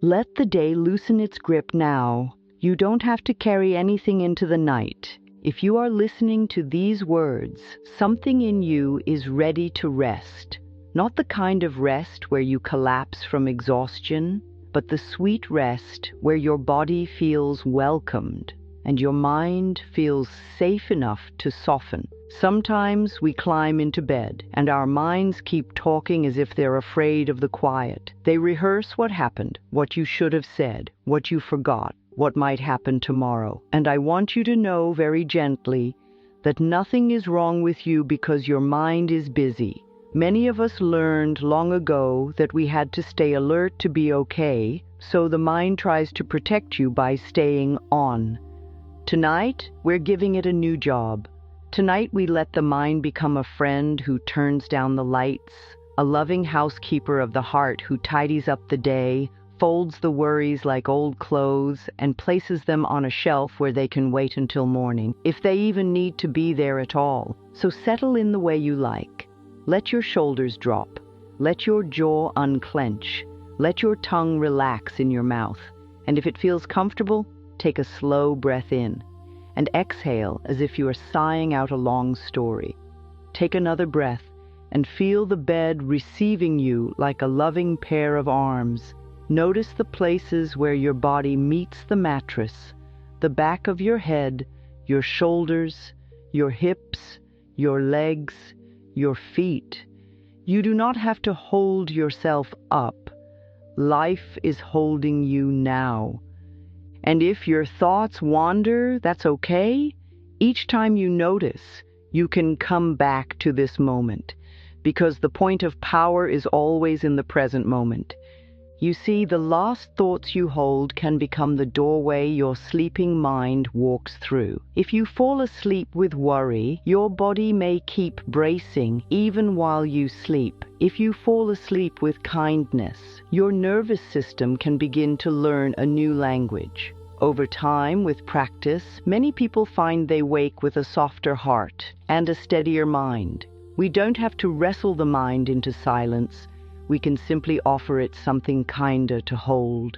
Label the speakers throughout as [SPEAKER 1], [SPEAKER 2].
[SPEAKER 1] Let the day loosen its grip now. You don't have to carry anything into the night. If you are listening to these words, something in you is ready to rest. Not the kind of rest where you collapse from exhaustion, but the sweet rest where your body feels welcomed and your mind feels safe enough to soften. Sometimes we climb into bed and our minds keep talking as if they're afraid of the quiet. They rehearse what happened, what you should have said, what you forgot, what might happen tomorrow. And I want you to know very gently that nothing is wrong with you because your mind is busy. Many of us learned long ago that we had to stay alert to be okay, so the mind tries to protect you by staying on. Tonight, we're giving it a new job. Tonight, we let the mind become a friend who turns down the lights, a loving housekeeper of the heart who tidies up the day, folds the worries like old clothes, and places them on a shelf where they can wait until morning, if they even need to be there at all. So settle in the way you like. Let your shoulders drop. Let your jaw unclench. Let your tongue relax in your mouth. And if it feels comfortable, take a slow breath in. And exhale as if you are sighing out a long story. Take another breath and feel the bed receiving you like a loving pair of arms. Notice the places where your body meets the mattress, the back of your head, your shoulders, your hips, your legs, your feet. You do not have to hold yourself up. Life is holding you now. And if your thoughts wander, that's okay. Each time you notice, you can come back to this moment, because the point of power is always in the present moment. You see, the lost thoughts you hold can become the doorway your sleeping mind walks through. If you fall asleep with worry, your body may keep bracing even while you sleep. If you fall asleep with kindness, your nervous system can begin to learn a new language. Over time, with practice, many people find they wake with a softer heart and a steadier mind. We don't have to wrestle the mind into silence. We can simply offer it something kinder to hold.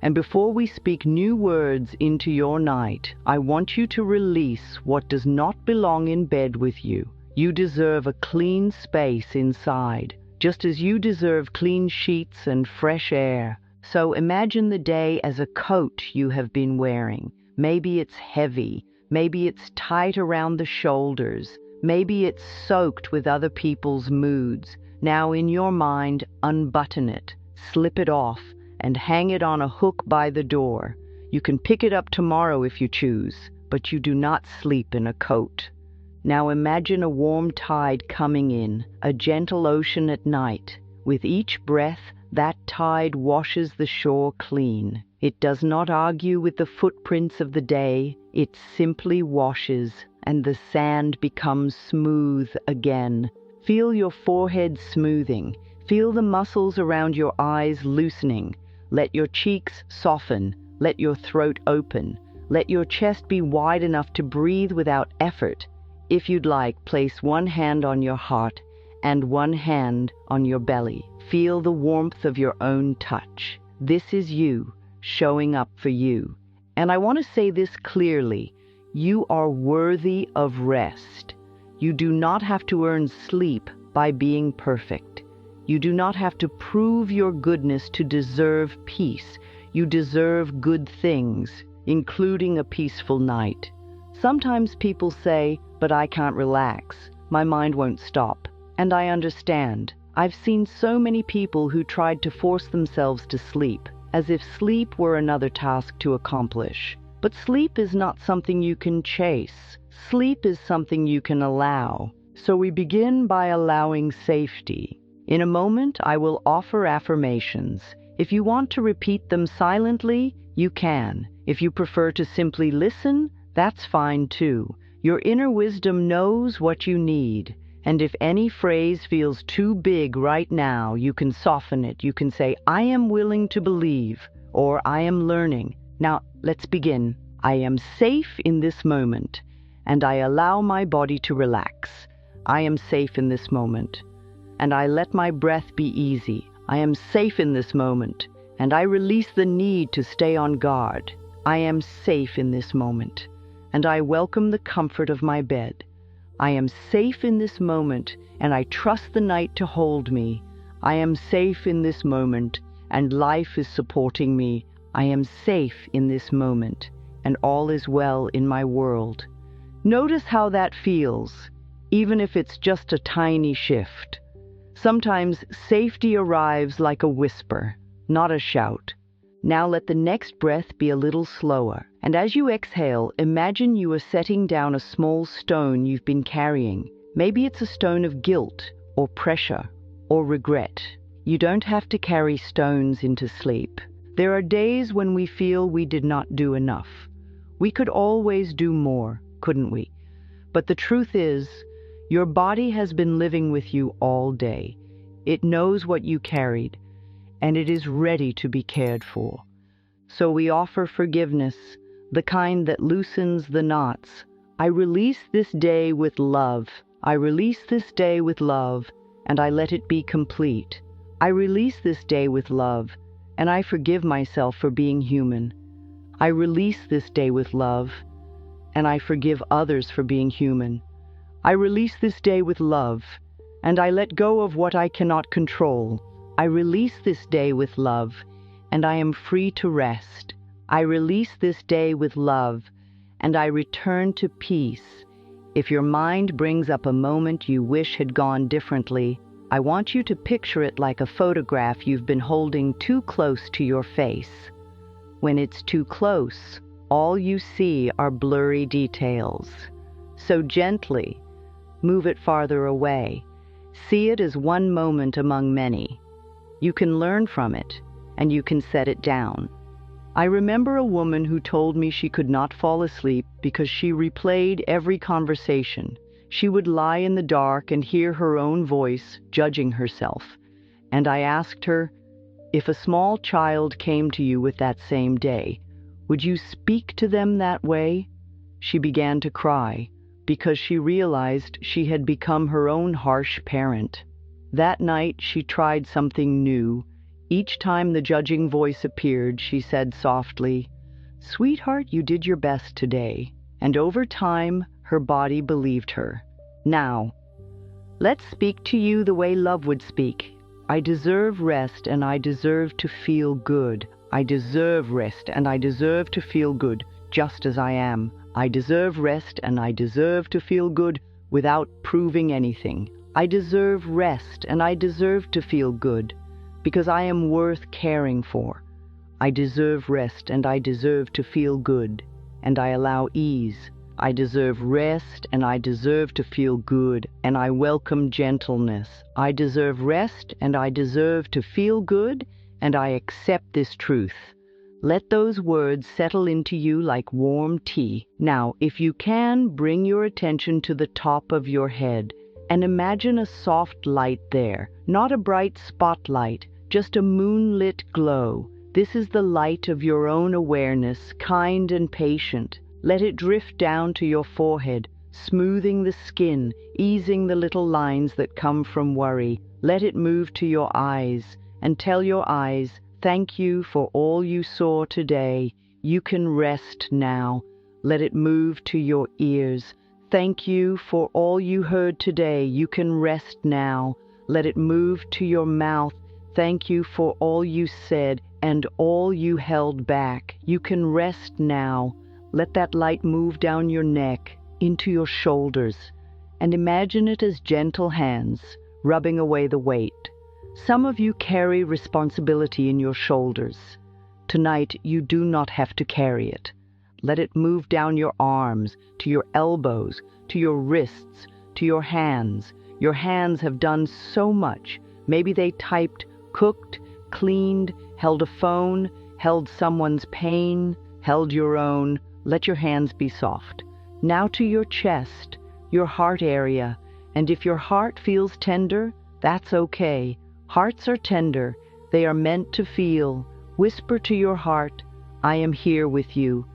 [SPEAKER 1] And before we speak new words into your night, I want you to release what does not belong in bed with you. You deserve a clean space inside, just as you deserve clean sheets and fresh air. So imagine the day as a coat you have been wearing. Maybe it's heavy, maybe it's tight around the shoulders, maybe it's soaked with other people's moods. Now in your mind, unbutton it, slip it off, and hang it on a hook by the door. You can pick it up tomorrow if you choose, but you do not sleep in a coat. Now imagine a warm tide coming in, a gentle ocean at night. With each breath, that tide washes the shore clean. It does not argue with the footprints of the day. It simply washes, and the sand becomes smooth again. Feel your forehead smoothing. Feel the muscles around your eyes loosening. Let your cheeks soften. Let your throat open. Let your chest be wide enough to breathe without effort. If you'd like, place one hand on your heart and one hand on your belly. Feel the warmth of your own touch. This is you, showing up for you. And I want to say this clearly. You are worthy of rest. You do not have to earn sleep by being perfect. You do not have to prove your goodness to deserve peace. You deserve good things, including a peaceful night. Sometimes people say, "But I can't relax. My mind won't stop." And I understand. I've seen so many people who tried to force themselves to sleep, as if sleep were another task to accomplish. But sleep is not something you can chase. Sleep is something you can allow. So we begin by allowing safety. In a moment, I will offer affirmations. If you want to repeat them silently, you can. If you prefer to simply listen, that's fine too. Your inner wisdom knows what you need. And if any phrase feels too big right now, you can soften it. You can say, "I am willing to believe," or "I am learning." Now, let's begin. I am safe in this moment, and I allow my body to relax. I am safe in this moment, and I let my breath be easy. I am safe in this moment, and I release the need to stay on guard. I am safe in this moment, and I welcome the comfort of my bed. I am safe in this moment, and I trust the night to hold me. I am safe in this moment, and life is supporting me. I am safe in this moment, and all is well in my world. Notice how that feels, even if it's just a tiny shift. Sometimes safety arrives like a whisper, not a shout. Now let the next breath be a little slower, and as you exhale, imagine you are setting down a small stone you've been carrying. Maybe it's a stone of guilt, or pressure, or regret. You don't have to carry stones into sleep. There are days when we feel we did not do enough. We could always do more, couldn't we? But the truth is, your body has been living with you all day. It knows what you carried, and it is ready to be cared for. So we offer forgiveness, the kind that loosens the knots. I release this day with love. I release this day with love, and I let it be complete. I release this day with love, and I forgive myself for being human. I release this day with love, and I forgive others for being human. I release this day with love, and I let go of what I cannot control. I release this day with love, and I am free to rest. I release this day with love, and I return to peace. If your mind brings up a moment you wish had gone differently, I want you to picture it like a photograph you've been holding too close to your face. When it's too close, all you see are blurry details. So gently, move it farther away. See it as one moment among many. You can learn from it, and you can set it down. I remember a woman who told me she could not fall asleep because she replayed every conversation. She would lie in the dark and hear her own voice judging herself. And I asked her, if a small child came to you with that same day, would you speak to them that way? She began to cry because she realized she had become her own harsh parent. That night she tried something new. Each time the judging voice appeared, she said softly, "Sweetheart, you did your best today." And over time, her body believed her. Now, let's speak to you the way love would speak. I deserve rest and I deserve to feel good. I deserve rest and I deserve to feel good just as I am. I deserve rest and I deserve to feel good without proving anything. I deserve rest and I deserve to feel good because I am worth caring for. I deserve rest and I deserve to feel good, and I allow ease. I deserve rest and I deserve to feel good, and I welcome gentleness. I deserve rest and I deserve to feel good, and I accept this truth. Let those words settle into you like warm tea. Now, if you can, bring your attention to the top of your head and imagine a soft light there, not a bright spotlight, just a moonlit glow. This is the light of your own awareness, kind and patient. Let it drift down to your forehead, smoothing the skin, easing the little lines that come from worry. Let it move to your eyes and tell your eyes, thank you for all you saw today. You can rest now. Let it move to your ears. Thank you for all you heard today. You can rest now. Let it move to your mouth. Thank you for all you said and all you held back. You can rest now. Let that light move down your neck, into your shoulders, and imagine it as gentle hands rubbing away the weight. Some of you carry responsibility in your shoulders. Tonight, you do not have to carry it. Let it move down your arms, to your elbows, to your wrists, to your hands. Your hands have done so much. Maybe they typed, cooked, cleaned, held a phone, held someone's pain, held your own. Let your hands be soft. Now to your chest, your heart area. And if your heart feels tender, that's okay. Hearts are tender. They are meant to feel. Whisper to your heart, I am here with you.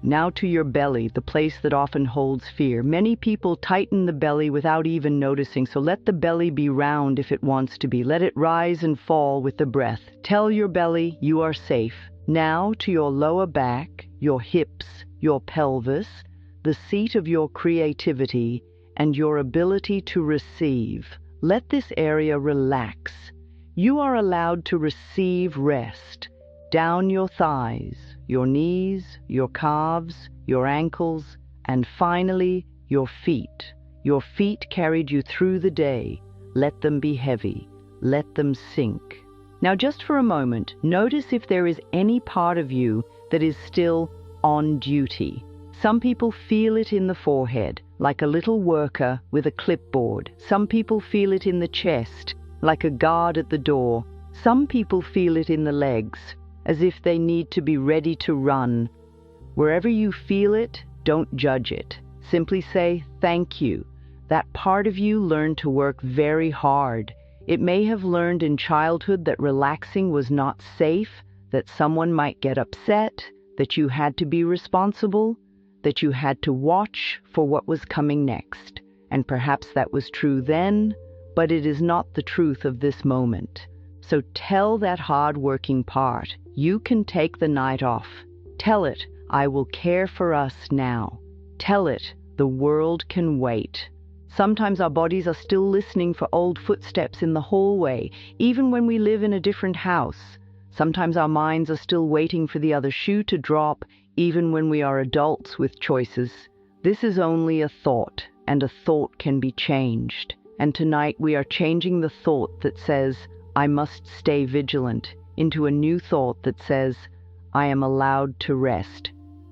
[SPEAKER 1] Now to your belly, the place that often holds fear. Many people tighten the belly without even noticing, so let the belly be round if it wants to be. Let it rise and fall with the breath. Tell your belly you are safe. Now to your lower back, your hips, your pelvis, the seat of your creativity and your ability to receive. Let this area relax. You are allowed to receive rest. Down your thighs, your knees, your calves, your ankles, and finally, your feet. Your feet carried you through the day. Let them be heavy. Let them sink. Now, just for a moment, notice if there is any part of you that is still on duty. Some people feel it in the forehead, like a little worker with a clipboard. Some people feel it in the chest, like a guard at the door. Some people feel it in the legs, as if they need to be ready to run. Wherever you feel it, don't judge it. Simply say, thank you. That part of you learned to work very hard. It may have learned in childhood that relaxing was not safe, that someone might get upset, that you had to be responsible, that you had to watch for what was coming next. And perhaps that was true then, but it is not the truth of this moment. So tell that hard-working part, you can take the night off. Tell it, I will care for us now. Tell it, the world can wait. Sometimes our bodies are still listening for old footsteps in the hallway, even when we live in a different house. Sometimes our minds are still waiting for the other shoe to drop, even when we are adults with choices. This is only a thought, and a thought can be changed. And tonight we are changing the thought that says, I must stay vigilant, into a new thought that says, I am allowed to rest.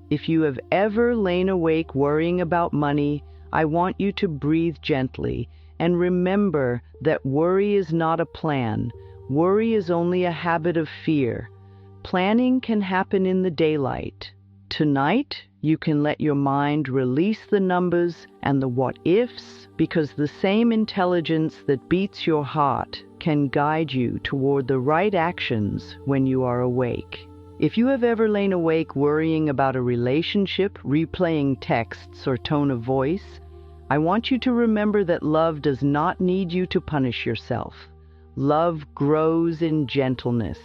[SPEAKER 1] If you have ever lain awake worrying about money, I want you to breathe gently and remember that worry is not a plan. Worry is only a habit of fear. Planning can happen in the daylight. Tonight, you can let your mind release the numbers and the what-ifs, because the same intelligence that beats your heart can guide you toward the right actions when you are awake. If you have ever lain awake worrying about a relationship, replaying texts or tone of voice, I want you to remember that love does not need you to punish yourself. Love grows in gentleness.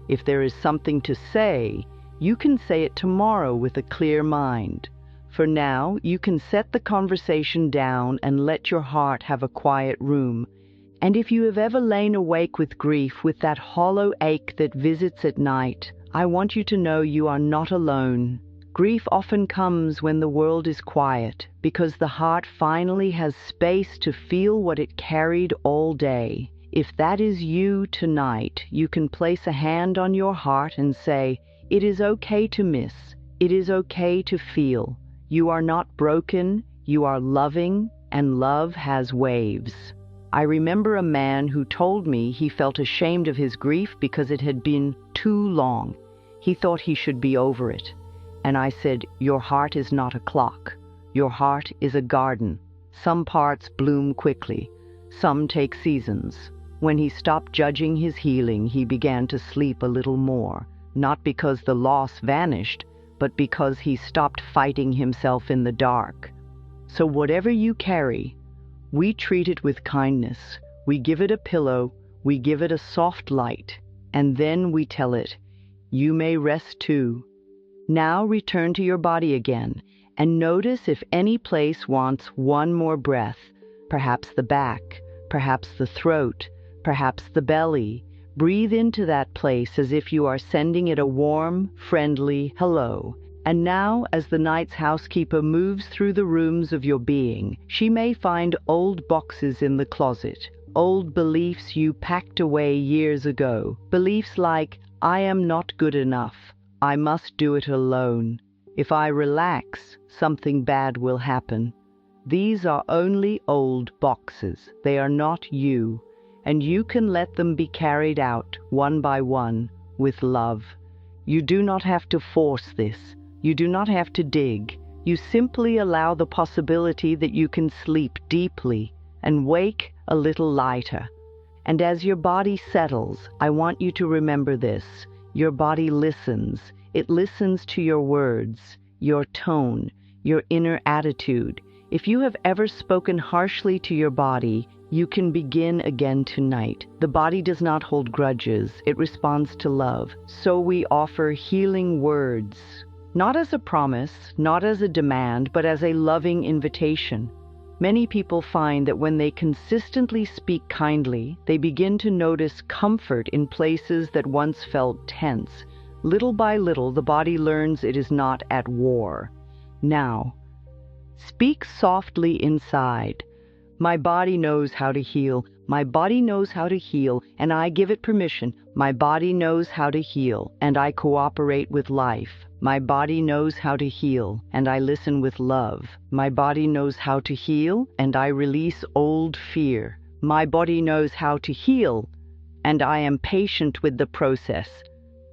[SPEAKER 1] If there is something to say, you can say it tomorrow with a clear mind. For now, you can set the conversation down and let your heart have a quiet room. And if you have ever lain awake with grief, with that hollow ache that visits at night, I want you to know you are not alone. Grief often comes when the world is quiet, because the heart finally has space to feel what it carried all day. If that is you tonight, you can place a hand on your heart and say, it is okay to miss. It is okay to feel. You are not broken. You are loving, and love has waves. I remember a man who told me he felt ashamed of his grief because it had been too long. He thought he should be over it. And I said, your heart is not a clock. Your heart is a garden. Some parts bloom quickly. Some take seasons. When he stopped judging his healing, he began to sleep a little more, not because the loss vanished, but because he stopped fighting himself in the dark. So whatever you carry, we treat it with kindness. We give it a pillow, we give it a soft light, and then we tell it, you may rest too. Now return to your body again, and notice if any place wants one more breath, perhaps the back, perhaps the throat, perhaps the belly. Breathe into that place as if you are sending it a warm, friendly hello. And now, as the night's housekeeper moves through the rooms of your being, she may find old boxes in the closet, old beliefs you packed away years ago. Beliefs like, I am not good enough. I must do it alone. If I relax, something bad will happen. These are only old boxes. They are not you. And you can let them be carried out, one by one, with love. You do not have to force this. You do not have to dig. You simply allow the possibility that you can sleep deeply and wake a little lighter. And as your body settles, I want you to remember this. Your body listens. It listens to your words. your tone, your inner attitude. If you have ever spoken harshly to your body, you can begin again tonight. The body does not hold grudges, it responds to love. So we offer healing words, not as a promise, not as a demand, but as a loving invitation. Many people find that when they consistently speak kindly, they begin to notice comfort in places that once felt tense. Little by little, the body learns it is not at war. Now, speak softly inside. My body knows how to heal. My body knows how to heal, and I give it permission. My body knows how to heal, and I cooperate with life. My body knows how to heal, and I listen with love. My body knows how to heal, and I release old fear. My body knows how to heal, and I am patient with the process.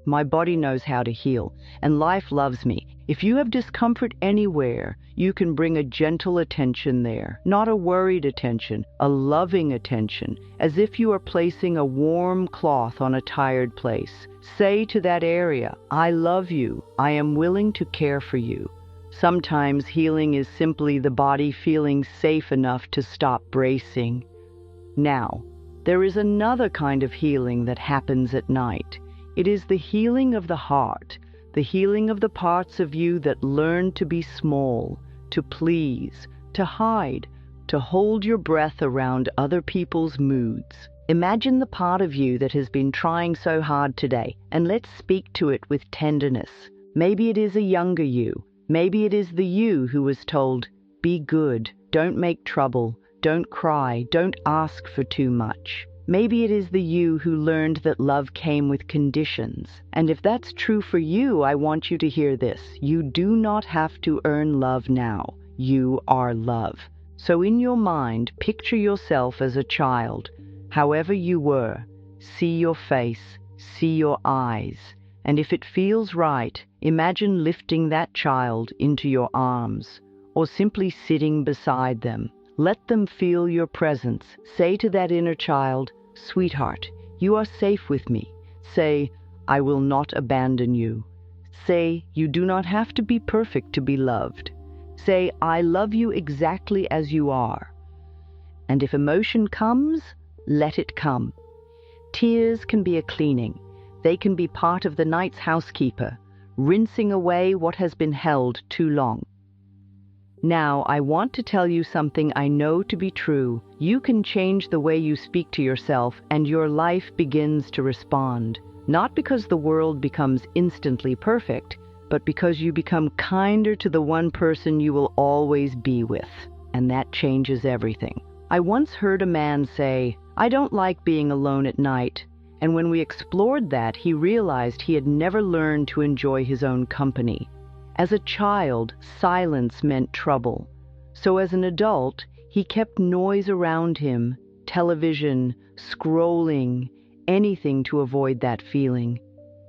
[SPEAKER 1] My body knows how to heal, and life loves me. If you have discomfort anywhere, you can bring a gentle attention there, not a worried attention, a loving attention, as if you are placing a warm cloth on a tired place. Say to that area, I love you, I am willing to care for you. Sometimes healing is simply the body feeling safe enough to stop bracing. Now, there is another kind of healing that happens at night. It is the healing of the heart, the healing of the parts of you that learn to be small, to please, to hide, to hold your breath around other people's moods. Imagine the part of you that has been trying so hard today, and let's speak to it with tenderness. Maybe it is a younger you. Maybe it is the you who was told, be good, don't make trouble, don't cry, don't ask for too much. Maybe it is the you who learned that love came with conditions. And if that's true for you, I want you to hear this. You do not have to earn love now. You are love. So in your mind, picture yourself as a child. However you were, see your face, see your eyes. And if it feels right, imagine lifting that child into your arms, or simply sitting beside them. Let them feel your presence. Say to that inner child, sweetheart, you are safe with me. Say, I will not abandon you. Say, you do not have to be perfect to be loved. Say, I love you exactly as you are. And if emotion comes, let it come. Tears can be a cleaning. They can be part of the night's housekeeper, rinsing away what has been held too long. Now, I want to tell you something I know to be true. You can change the way you speak to yourself, and your life begins to respond. Not because the world becomes instantly perfect, but because you become kinder to the one person you will always be with. And that changes everything. I once heard a man say, I don't like being alone at night. And when we explored that, he realized he had never learned to enjoy his own company. As a child, silence meant trouble. So as an adult, he kept noise around him, television, scrolling, anything to avoid that feeling.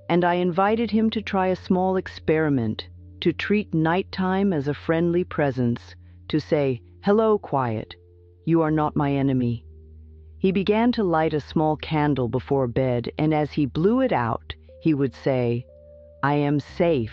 [SPEAKER 1] And I invited him to try a small experiment, to treat nighttime as a friendly presence, to say, hello, quiet, you are not my enemy. He began to light a small candle before bed, and as he blew it out, he would say, I am safe.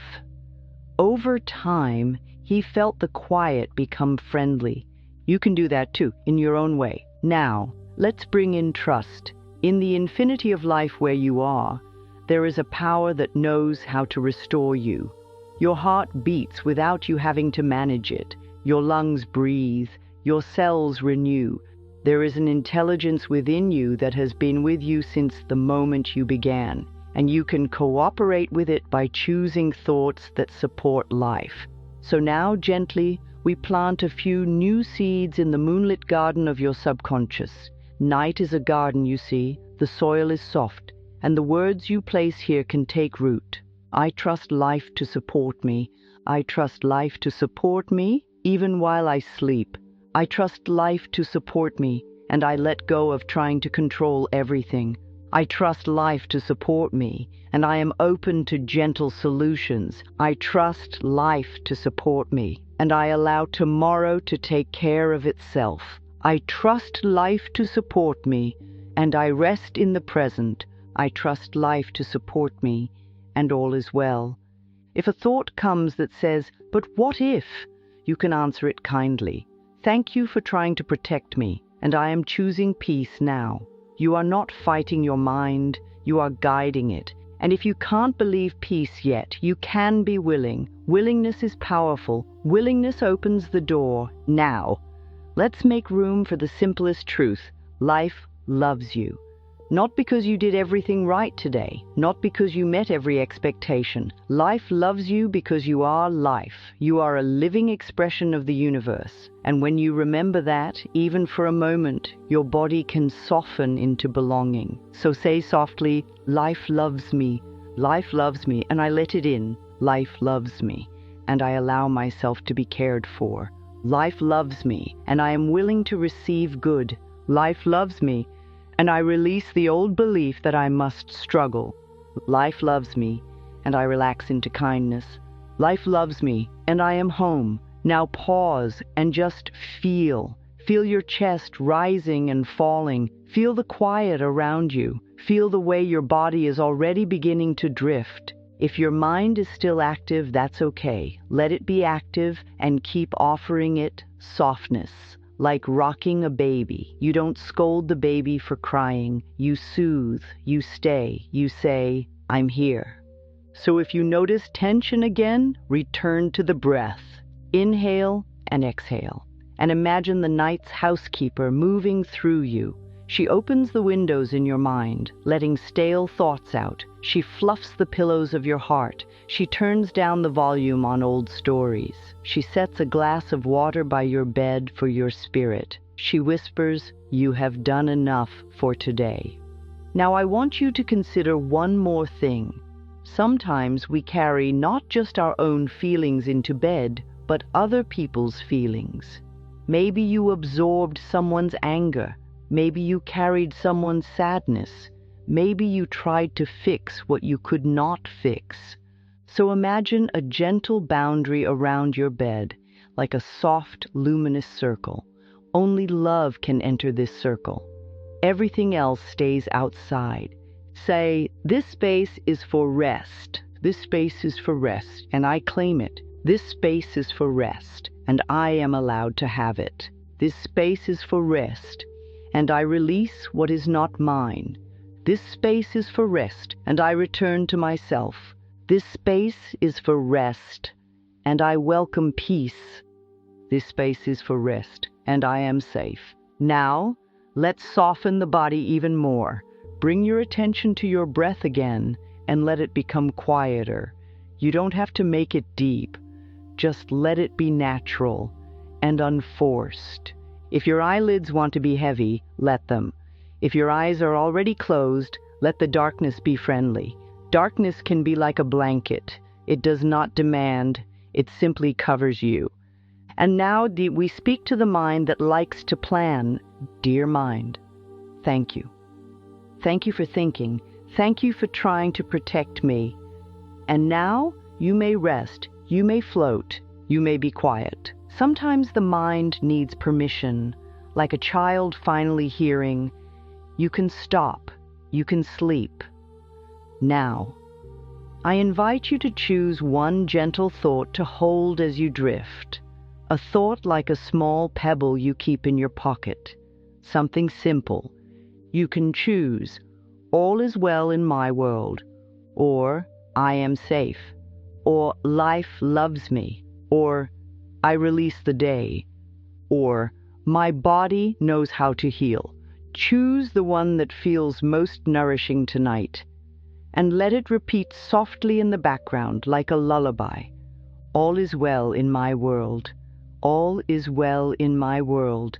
[SPEAKER 1] Over time, he felt the quiet become friendly. You can do that too, in your own way. Now, let's bring in trust. In the infinity of life where you are, there is a power that knows how to restore you. Your heart beats without you having to manage it. Your lungs breathe. Your cells renew. There is an intelligence within you that has been with you since the moment you began, and you can cooperate with it by choosing thoughts that support life. So now, gently, we plant a few new seeds in the moonlit garden of your subconscious. Night is a garden, you see. The soil is soft, and the words you place here can take root. I trust life to support me. I trust life to support me, even while I sleep. I trust life to support me, and I let go of trying to control everything. I trust life to support me, and I am open to gentle solutions. I trust life to support me, and I allow tomorrow to take care of itself. I trust life to support me, and I rest in the present. I trust life to support me, and all is well. If a thought comes that says, "But what if?" you can answer it kindly. "Thank you for trying to protect me, and I am choosing peace now." You are not fighting your mind, you are guiding it. And if you can't believe peace yet, you can be willing. Willingness is powerful. Willingness opens the door now. Let's make room for the simplest truth. Life loves you. Not because you did everything right today, not because you met every expectation. Life loves you because you are life. You are a living expression of the universe. And when you remember that, even for a moment, your body can soften into belonging. So say softly, "Life loves me. Life loves me," and I let it in. Life loves me, and I allow myself to be cared for. Life loves me, and I am willing to receive good. Life loves me, and I release the old belief that I must struggle. Life loves me, and I relax into kindness. Life loves me, and I am home. Now pause and just feel. Feel your chest rising and falling. Feel the quiet around you. Feel the way your body is already beginning to drift. If your mind is still active, that's okay. Let it be active and keep offering it softness. Like rocking a baby. You don't scold the baby for crying. You soothe, you stay, you say, "I'm here." So if you notice tension again, return to the breath. Inhale and exhale. And imagine the night's housekeeper moving through you. She opens the windows in your mind, letting stale thoughts out. She fluffs the pillows of your heart. She turns down the volume on old stories. She sets a glass of water by your bed for your spirit. She whispers, "You have done enough for today." Now I want you to consider one more thing. Sometimes we carry not just our own feelings into bed, but other people's feelings. Maybe you absorbed someone's anger. Maybe you carried someone's sadness. Maybe you tried to fix what you could not fix. So imagine a gentle boundary around your bed, like a soft, luminous circle. Only love can enter this circle. Everything else stays outside. Say, "This space is for rest. This space is for rest, and I claim it. This space is for rest, and I am allowed to have it. This space is for rest, and I release what is not mine. This space is for rest, and I return to myself. This space is for rest, and I welcome peace. This space is for rest, and I am safe." Now, let's soften the body even more. Bring your attention to your breath again, and let it become quieter. You don't have to make it deep. Just let it be natural and unforced. If your eyelids want to be heavy, let them. If your eyes are already closed, let the darkness be friendly. Darkness can be like a blanket. It does not demand, it simply covers you. And now we speak to the mind that likes to plan. Dear mind, thank you. Thank you for thinking. Thank you for trying to protect me. And now you may rest, you may float, you may be quiet. Sometimes the mind needs permission, like a child finally hearing, "You can stop, you can sleep." Now, I invite you to choose one gentle thought to hold as you drift. A thought like a small pebble you keep in your pocket. Something simple. You can choose, "All is well in my world," or "I am safe," or "Life loves me," or "I release the day," or "My body knows how to heal." Choose the one that feels most nourishing tonight, and let it repeat softly in the background like a lullaby. All is well in my world. All is well in my world.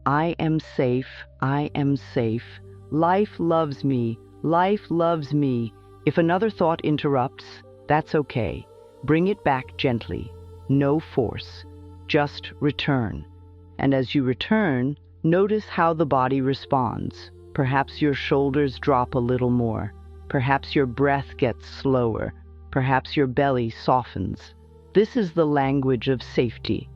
[SPEAKER 1] I am safe. I am safe. Life loves me. Life loves me. If another thought interrupts, that's okay. Bring it back gently. No force. Just return. And as you return, notice how the body responds. Perhaps your shoulders drop a little more. Perhaps your breath gets slower. Perhaps your belly softens. This is the language of safety.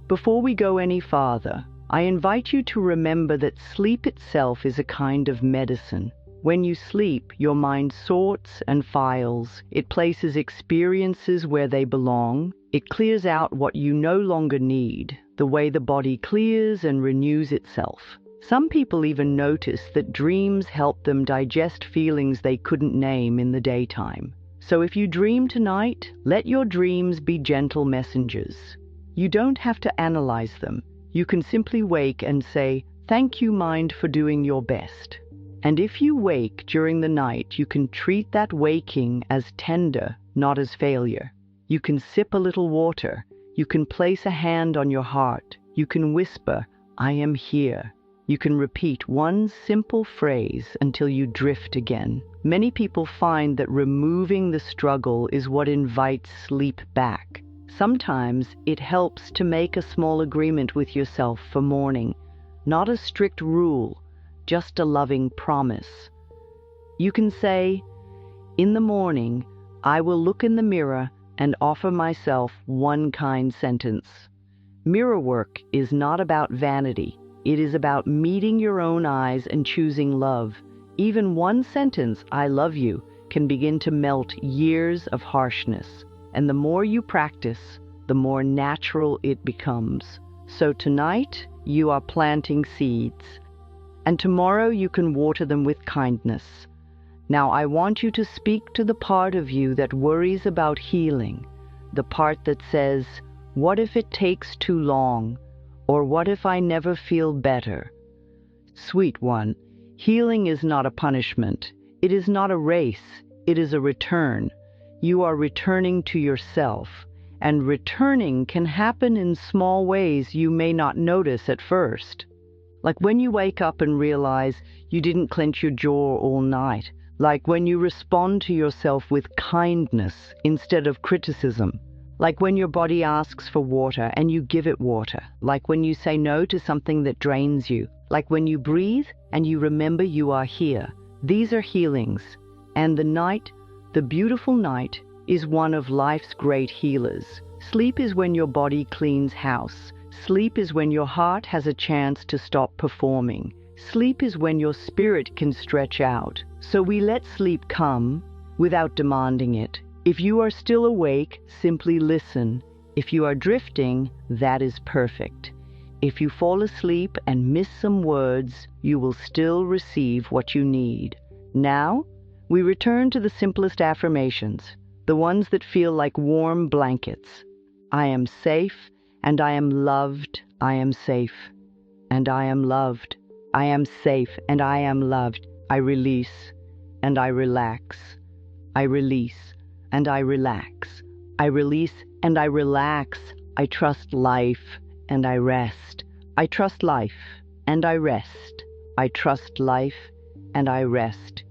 [SPEAKER 1] Before we go any farther, I invite you to remember that sleep itself is a kind of medicine. When you sleep, your mind sorts and files. It places experiences where they belong. It clears out what you no longer need, the way the body clears and renews itself. Some people even notice that dreams help them digest feelings they couldn't name in the daytime. So if you dream tonight, let your dreams be gentle messengers. You don't have to analyze them. You can simply wake and say, "Thank you, mind, for doing your best." And if you wake during the night, you can treat that waking as tender, not as failure. You can sip a little water. You can place a hand on your heart. You can whisper, "I am here." You can repeat one simple phrase until you drift again. Many people find that removing the struggle is what invites sleep back. Sometimes it helps to make a small agreement with yourself for morning, not a strict rule, just a loving promise. You can say, "In the morning, I will look in the mirror and offer myself one kind sentence." Mirror work is not about vanity. It is about meeting your own eyes and choosing love. Even one sentence, "I love you," can begin to melt years of harshness. And the more you practice, the more natural it becomes. So tonight, you are planting seeds. And tomorrow you can water them with kindness. Now I want you to speak to the part of you that worries about healing, the part that says, "What if it takes too long?" Or "What if I never feel better?" Sweet one, healing is not a punishment. It is not a race. It is a return. You are returning to yourself, and returning can happen in small ways you may not notice at first. Like when you wake up and realize you didn't clench your jaw all night. Like when you respond to yourself with kindness instead of criticism. Like when your body asks for water and you give it water. Like when you say no to something that drains you. Like when you breathe and you remember you are here. These are healings. And the night, the beautiful night, is one of life's great healers. Sleep is when your body cleans house. Sleep is when your heart has a chance to stop performing. Sleep is when your spirit can stretch out. So we let sleep come without demanding it. If you are still awake, simply listen. If you are drifting, that is perfect. If you fall asleep and miss some words, you will still receive what you need. Now, we return to the simplest affirmations, the ones that feel like warm blankets. I am safe, and I am loved. I am safe, and I am loved. I am safe, and I am loved. I release, and I relax. I release, and I relax. I release, and I relax. I trust life, and I rest. I trust life, and I rest. I trust life, and I rest.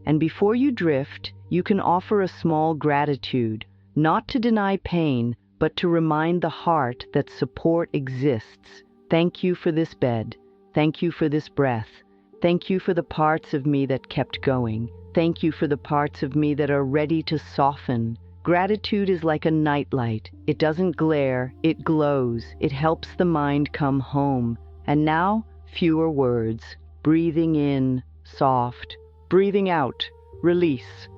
[SPEAKER 1] And before you drift, you can offer a small gratitude, not to deny pain, but to remind the heart that support exists. Thank you for this bed. Thank you for this breath. Thank you for the parts of me that kept going. Thank you for the parts of me that are ready to soften. Gratitude is like a nightlight. It doesn't glare, it glows. It helps the mind come home. And now, fewer words. Breathing in, soft. Breathing out, release.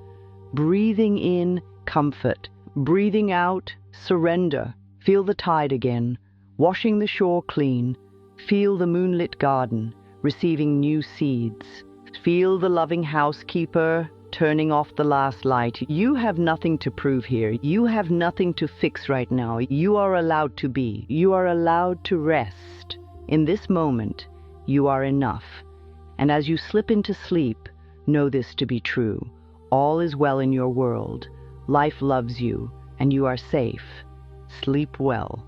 [SPEAKER 1] Breathing in, comfort. Breathing out, surrender. Feel the tide again, washing the shore clean. Feel the moonlit garden, receiving new seeds. Feel the loving housekeeper turning off the last light. You have nothing to prove here. You have nothing to fix right now. You are allowed to be. You are allowed to rest. In this moment, you are enough. And as you slip into sleep, know this to be true. All is well in your world. Life loves you, and you are safe. Sleep well.